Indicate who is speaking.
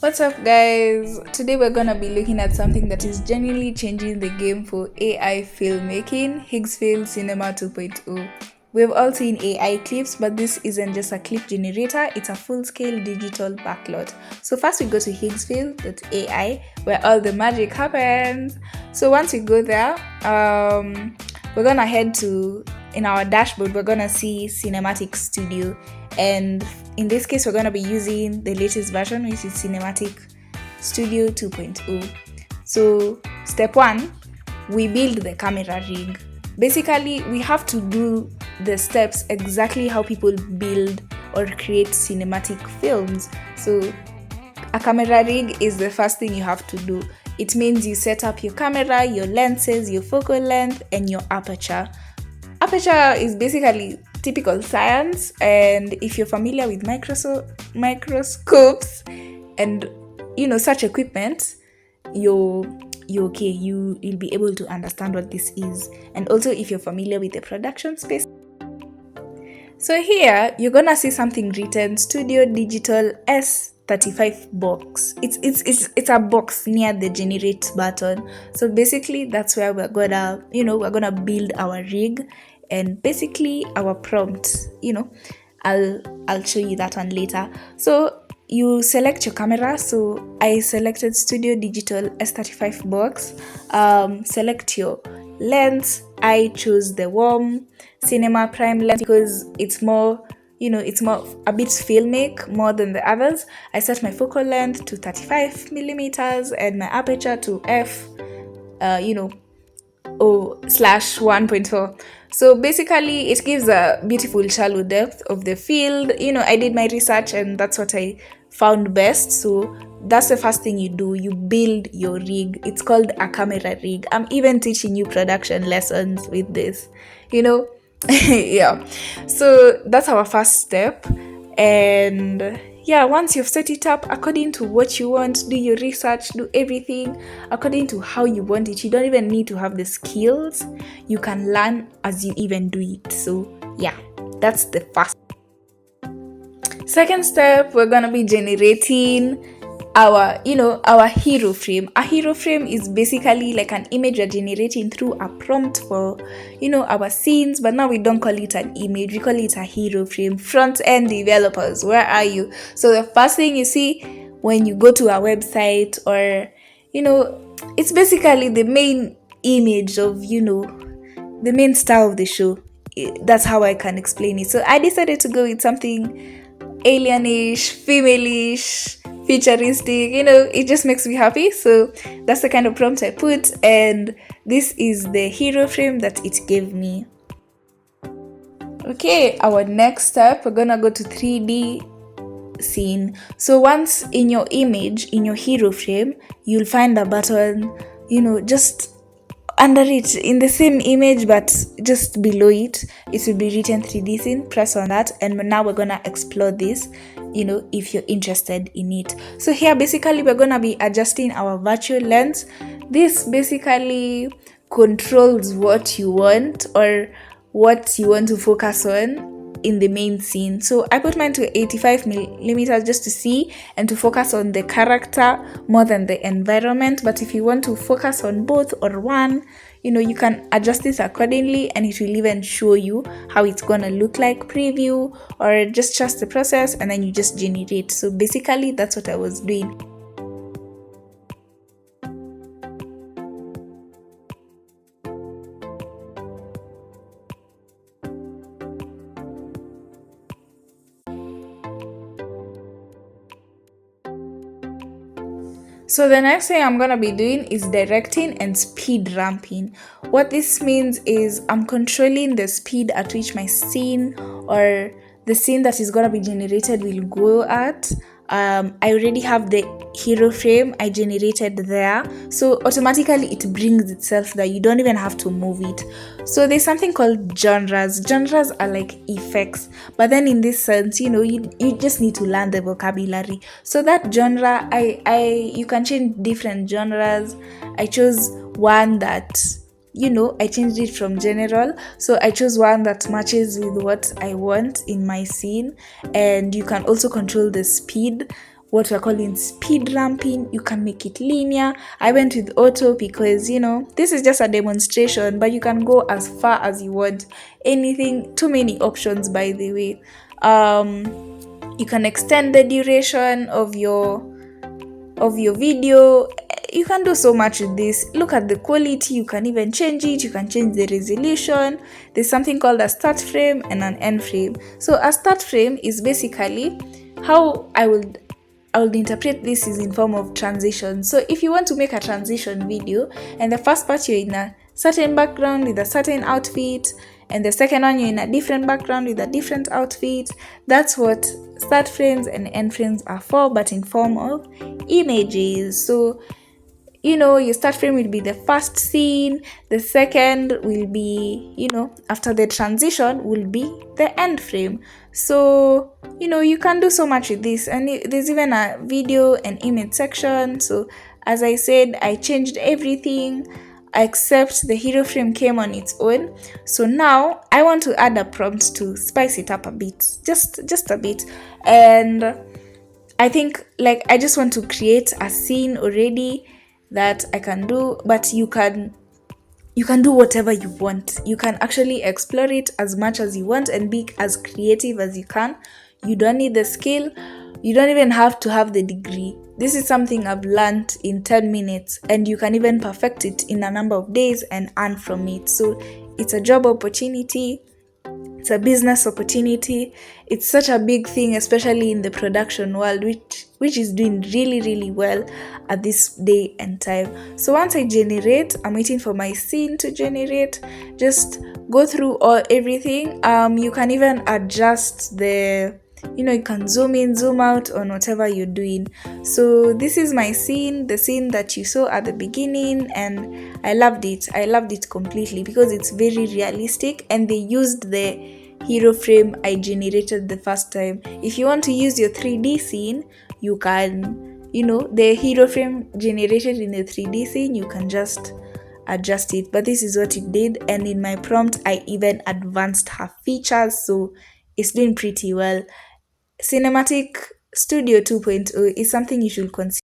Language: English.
Speaker 1: What's up, guys? Today we're gonna be looking at something that is genuinely changing the game for AI filmmaking, Higgsfield Cinema 2.0. We've all seen AI clips, but this isn't just a clip generator, it's a full-scale digital backlot. So first we go to Higgsfield.ai, where all the magic happens. So once we go there, we're gonna head to, in our dashboard, we're gonna see Cinematic Studio, and in this case we're gonna be using the latest version, which is Cinematic Studio 2.0. So step one, we build the camera rig. Basically, we have to do the steps exactly how people build or create cinematic films. So a camera rig is the first thing you have to do. It means you set up your camera, your lenses, your focal length, and your aperture. Aperture is basically typical science, and if you're familiar with microscopes and such equipment, you're okay. You'll be able to understand what this is. And also, if you're familiar with the production space. So here you're gonna see something written Studio Digital S35 box. It's a box near the generate button. So basically that's where we're gonna build our rig and basically our prompt. I'll show you that one later. So you select your camera. So I selected Studio Digital S35 box. Select your lens. I chose the warm cinema prime lens because it's more a bit filmic more than the others. I set my focal length to 35 millimeters and my aperture to f/1.4. So basically it gives a beautiful shallow depth of the field. I did my research and that's what I found best. So that's the first thing you do. You build your rig. It's called a camera rig. I'm even teaching you production lessons with this, yeah. So that's our first step. And yeah, once you've set it up according to what you want, do your research, do everything according to how you want it. You don't even need to have the skills. You can learn as you even do it. So yeah, that's the first. Second step, we're gonna be generating our hero frame. A hero frame is basically like an image we're generating through a prompt for our scenes, but now we don't call it an image, we call it a hero frame. Front end developers, where are you? So the first thing you see when you go to our website, or it's basically the main image of the main star of the show. That's how I can explain it. So I decided to go with something alienish, female-ish, futuristic. It just makes me happy. So that's the kind of prompt I put, and this is the hero frame that it gave me. Okay, our next step, we're gonna go to 3D scene. So once in your image, in your hero frame, you'll find a button just under it in the same image, but just below it will be written 3D scene. Press on that, and now we're gonna explore this if you're interested in it. So here basically we're gonna be adjusting our virtual lens. This basically controls what you want or what you want to focus on in the main scene. So I put mine to 85 millimeters just to see and to focus on the character more than the environment. But if you want to focus on both or one, you can adjust this accordingly, and it will even show you how it's gonna look like preview, or just trust the process and then you just generate. So basically that's what I was doing. So the next thing I'm going to be doing is directing and speed ramping. What this means is I'm controlling the speed at which my scene or the scene that is going to be generated will go at. I already have the hero frame I generated there, so automatically it brings itself there. You don't even have to move it. So there's something called genres. Genres are like effects, but then in this sense, you just need to learn the vocabulary. So that genre, you can change different genres. I chose one that I changed it from general. So I chose one that matches with what I want in my scene. And you can also control the speed what we're calling speed ramping. You can make it linear. I went with auto because, this is just a demonstration, but you can go as far as you want. Anything, too many options, by the way. You can extend the duration of your video. You can do so much with this. Look at the quality. You can even change it. You can change the resolution. There's something called a start frame and an end frame. So a start frame is basically how I would interpret this is in form of transition. So if you want to make a transition video, and the first part you're in a certain background with a certain outfit, and the second one you're in a different background with a different outfit, that's what start frames and end frames are for, but in form of images. So your start frame will be the first scene, the second will be, after the transition, will be the end frame. So, you can do so much with this, and there's even a video and image section. So, as I said, I changed everything except the hero frame came on its own. So now I want to add a prompt to spice it up a bit, just a bit. And I think, like, I just want to create a scene already that I can do, but you can do whatever you want. You can actually explore it as much as you want and be as creative as you can. You don't need the skill. You don't even have to have the degree. This is something I've learned in 10 minutes, and you can even perfect it in a number of days and earn from it. So it's a job opportunity. It's a business opportunity. It's such a big thing, especially in the production world, which is doing really, really well at this day and time. So once I generate, I'm waiting for my scene to generate. Just go through everything. You can even adjust you can zoom in, zoom out on whatever you're doing. So this is my scene, the scene that you saw at the beginning, and I loved it. I loved it completely because it's very realistic, and they used the hero frame I generated the first time. If you want to use your 3D scene, you can, the hero frame generated in the 3D scene, you can just adjust it. But this is what it did, and in my prompt I even advanced her features, so it's doing pretty well. Cinematic Studio 2.0 is something you should consider.